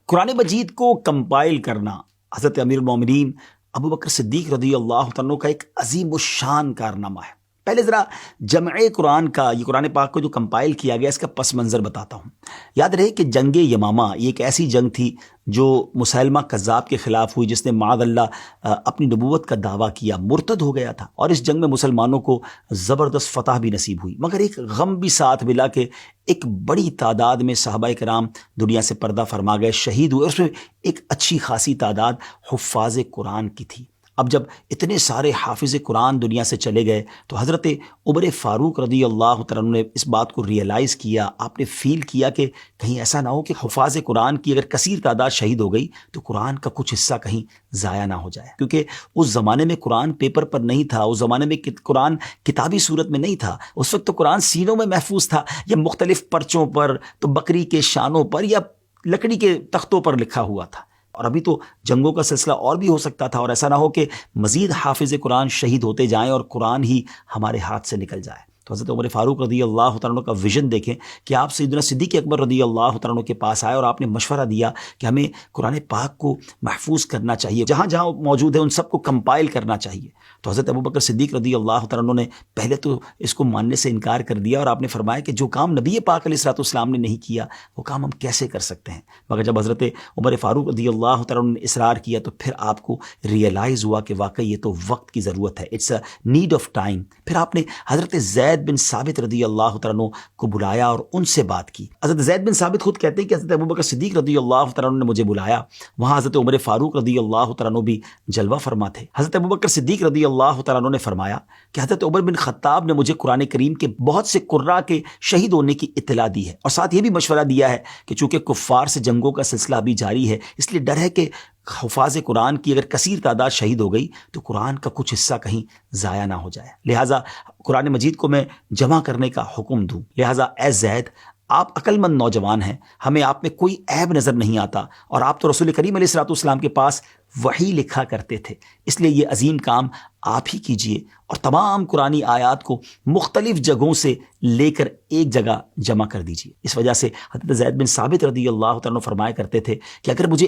قرآن مجید کو کمپائل کرنا حضرت امیر المومنین ابو بکر صدیق رضی اللہ تعالیٰ عنہ کا ایک عظیم الشان کارنامہ ہے۔ پہلے ذرا جمع قرآن کا، یہ قرآن پاک کو جو کمپائل کیا گیا، اس کا پس منظر بتاتا ہوں۔ یاد رہے کہ جنگ یمامہ یہ ایک ایسی جنگ تھی جو مسیلمہ کذاب کے خلاف ہوئی، جس نے معاذ اللہ اپنی نبوت کا دعویٰ کیا، مرتد ہو گیا تھا، اور اس جنگ میں مسلمانوں کو زبردست فتح بھی نصیب ہوئی، مگر ایک غم بھی ساتھ ملا کہ ایک بڑی تعداد میں صحابہ کرام دنیا سے پردہ فرما گئے، شہید ہوئے، اور اس میں ایک اچھی خاصی تعداد حفاظ قرآن کی تھی۔ اب جب اتنے سارے حافظ قرآن دنیا سے چلے گئے تو حضرت عمر فاروق رضی اللہ تعالیٰ عنہ نے اس بات کو ریئلائز کیا، آپ نے فیل کیا کہ کہیں ایسا نہ ہو کہ حفاظ قرآن کی اگر کثیر تعداد شہید ہو گئی تو قرآن کا کچھ حصہ کہیں ضائع نہ ہو جائے، کیونکہ اس زمانے میں قرآن پیپر پر نہیں تھا، اس زمانے میں قرآن کتابی صورت میں نہیں تھا، اس وقت تو قرآن سینوں میں محفوظ تھا، یا مختلف پرچوں پر، تو بکری کے شانوں پر یا لکڑی کے تختوں پر لکھا ہوا تھا، اور ابھی تو جنگوں کا سلسلہ اور بھی ہو سکتا تھا، اور ایسا نہ ہو کہ مزید حافظ قرآن شہید ہوتے جائیں اور قرآن ہی ہمارے ہاتھ سے نکل جائے۔ تو حضرت عمر فاروق رضی اللہ تعالیٰ عنہ کا ویژن دیکھیں کہ آپ سیدنا صدیق اکبر رضی اللہ تعالیٰ عنہ کے پاس آئے اور آپ نے مشورہ دیا کہ ہمیں قرآن پاک کو محفوظ کرنا چاہیے، جہاں جہاں موجود ہے ان سب کو کمپائل کرنا چاہیے۔ تو حضرت ابوبکر صدیق رضی اللہ تعالیٰ عنہ نے پہلے تو اس کو ماننے سے انکار کر دیا، اور آپ نے فرمایا کہ جو کام نبی پاک علیہ الصلوۃ والسلام نے نہیں کیا وہ کام ہم کیسے کر سکتے ہیں۔ مگر جب حضرت عمر فاروق رضی اللہ تعالیٰ عنہ نے اصرار کیا تو پھر آپ کو ریئلائز ہوا کہ واقعی یہ تو وقت کی ضرورت ہے، it's a need of time. پھر آپ نے حضرت زید بن ثابت رضی اللہ تعالیٰ عنہ کو بلایا اور ان سے بات کی۔ حضرت زید بن ثابت خود کہتے ہیں کہ حضرت ابوبکر صدیق رضی اللہ تعالیٰ عنہ نے مجھے بلایا، وہاں حضرت عمر فاروق رضی اللہ تعالیٰ عنہ بھی جلوہ فرما تھے۔ حضرت ابوبکر صدیق رضی اللہ تعالیٰ عنہ نے فرمایا کہ حضرت عمر بن خطاب نے مجھے قرآن کریم کے بہت سے قراء کے شہید ہونے کی اطلاع دی ہے، اور ساتھ یہ بھی مشورہ دیا ہے کہ چونکہ کفار سے جنگوں کا سلسلہ ابھی جاری ہے، اس لیے ڈر ہے کہ حفاظ قرآن کی اگر کثیر تعداد شہید ہو گئی تو قرآن کا کچھ حصہ کہیں ضائع نہ ہو جائے، لہٰذا قرآن مجید کو میں جمع کرنے کا حکم دوں۔ لہٰذا اے زید، آپ عقل مند نوجوان ہیں، ہمیں آپ میں کوئی عیب نظر نہیں آتا، اور آپ تو رسول کریم علیہ الصلوۃ والسلام کے پاس وحی لکھا کرتے تھے، اس لیے یہ عظیم کام آپ ہی کیجئے اور تمام قرآنی آیات کو مختلف جگہوں سے لے کر ایک جگہ جمع کر دیجئے۔ اس وجہ سے حضرت زید بن ثابت رضی اللہ تعالیٰ عنہ فرمایا کرتے تھے کہ اگر مجھے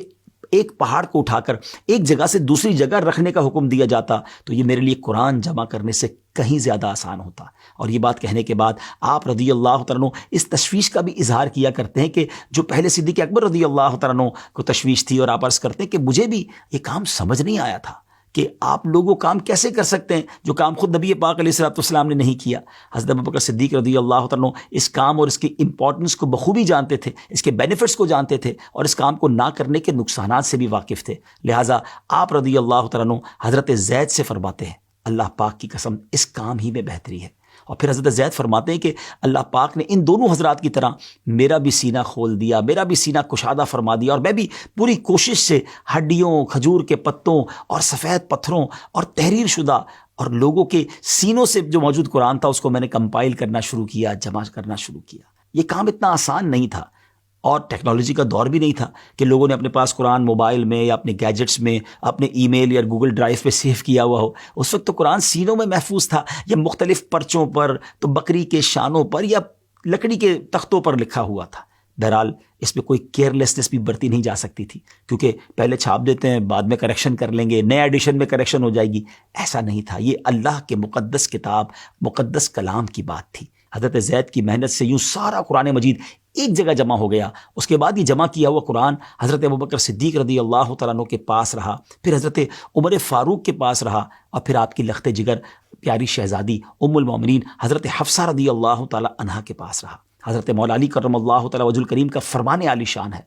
ایک پہاڑ کو اٹھا کر ایک جگہ سے دوسری جگہ رکھنے کا حکم دیا جاتا تو یہ میرے لیے قرآن جمع کرنے سے کہیں زیادہ آسان ہوتا۔ اور یہ بات کہنے کے بعد آپ رضی اللہ تعالیٰ عنہ اس تشویش کا بھی اظہار کیا کرتے ہیں کہ جو پہلے صدیق اکبر رضی اللہ تعالیٰ عنہ کو تشویش تھی، اور آپ عرض کرتے ہیں کہ مجھے بھی یہ کام سمجھ نہیں آیا تھا کہ آپ لوگوں کام کیسے کر سکتے ہیں جو کام خود نبی پاک علیہ الصلوۃ والسلام نے نہیں کیا۔ حضرت ابوبکر صدیق رضی اللہ تعالیٰ عنہ اس کام اور اس کی امپورٹنس کو بخوبی جانتے تھے، اس کے بینیفٹس کو جانتے تھے، اور اس کام کو نہ کرنے کے نقصانات سے بھی واقف تھے، لہٰذا آپ رضی اللہ تعالیٰ عنہ حضرت زید سے فرماتے ہیں اللہ پاک کی قسم اس کام ہی میں بہتری ہے۔ اور پھر حضرت زید فرماتے ہیں کہ اللہ پاک نے ان دونوں حضرات کی طرح میرا بھی سینہ کھول دیا، میرا بھی سینہ کشادہ فرما دیا، اور میں بھی پوری کوشش سے ہڈیوں، کھجور کے پتوں اور سفید پتھروں اور تحریر شدہ اور لوگوں کے سینوں سے جو موجود قرآن تھا اس کو میں نے کمپائل کرنا شروع کیا، جمع کرنا شروع کیا۔ یہ کام اتنا آسان نہیں تھا، اور ٹیکنالوجی کا دور بھی نہیں تھا کہ لوگوں نے اپنے پاس قرآن موبائل میں یا اپنے گیجٹس میں، اپنے ای میل یا گوگل ڈرائیو پہ سیو کیا ہوا ہو۔ اس وقت تو قرآن سینوں میں محفوظ تھا، یا مختلف پرچوں پر، تو بکری کے شانوں پر یا لکڑی کے تختوں پر لکھا ہوا تھا۔ بہرحال اس میں کوئی کیئرلیسنس بھی برتی نہیں جا سکتی تھی، کیونکہ پہلے چھاپ دیتے ہیں، بعد میں کریکشن کر لیں گے، نئے ایڈیشن میں کریکشن ہو جائے گی، ایسا نہیں تھا۔ یہ اللہ کے مقدس کتاب، مقدس کلام کی بات تھی۔ حضرت زید کی محنت سے یوں سارا قرآن مجید ایک جگہ جمع ہو گیا۔ اس کے بعد یہ جمع کیا ہوا قرآن حضرت ابوبکر صدیق رضی اللہ تعالیٰ عنہ کے پاس رہا، پھر حضرت عمر فاروق کے پاس رہا، اور پھر آپ کی لخت جگر پیاری شہزادی ام المومنین حضرت حفصہ رضی اللہ تعالیٰ عنہا کے پاس رہا۔ حضرت مولا علی کرم اللہ تعالیٰ وجہ الکریم کا فرمان عالی شان ہے،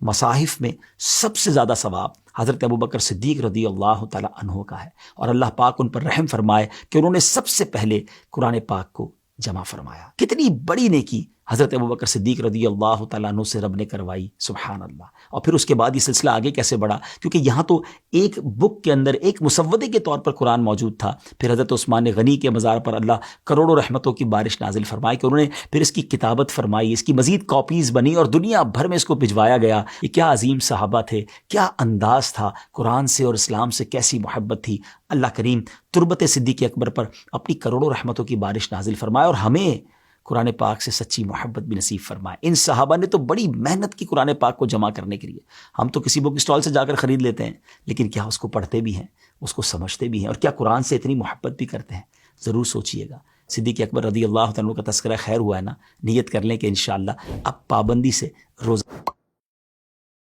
مصاحف میں سب سے زیادہ ثواب حضرت ابوبکر صدیق رضی اللہ تعالیٰ عنہ کا ہے، اور اللہ پاک ان پر رحم فرمائے کہ انہوں نے سب سے پہلے قرآن پاک کو جمع فرمایا۔ کتنی بڑی نیکی حضرت ابوبکر صدیق رضی اللہ تعالیٰ عنہ سے رب نے کروائی، سبحان اللہ۔ اور پھر اس کے بعد یہ سلسلہ آگے کیسے بڑھا، کیونکہ یہاں تو ایک بک کے اندر ایک مسودے کے طور پر قرآن موجود تھا۔ پھر حضرت عثمان غنی کے مزار پر اللہ کروڑوں رحمتوں کی بارش نازل فرمائی کہ انہوں نے پھر اس کی کتابت فرمائی، اس کی مزید کاپیز بنی اور دنیا بھر میں اس کو بھجوایا گیا۔ یہ کیا عظیم صحابہ تھے، کیا انداز تھا، قرآن سے اور اسلام سے کیسی محبت تھی۔ اللہ کریم تربت صدیق اکبر پر اپنی کروڑوں رحمتوں کی بارش نازل فرمائے، اور ہمیں قرآن پاک سے سچی محبت بھی نصیب فرمائے۔ ان صحابہ نے تو بڑی محنت کی قرآن پاک کو جمع کرنے کے لیے۔ ہم تو کسی بک اسٹال سے جا کر خرید لیتے ہیں، لیکن کیا اس کو پڑھتے بھی ہیں، اس کو سمجھتے بھی ہیں، اور کیا قرآن سے اتنی محبت بھی کرتے ہیں؟ ضرور سوچئے گا۔ صدیق اکبر رضی اللہ عنہ کا تذکرہ خیر ہوا ہے نا، نیت کر لیں کہ انشاءاللہ اب پابندی سے روزہ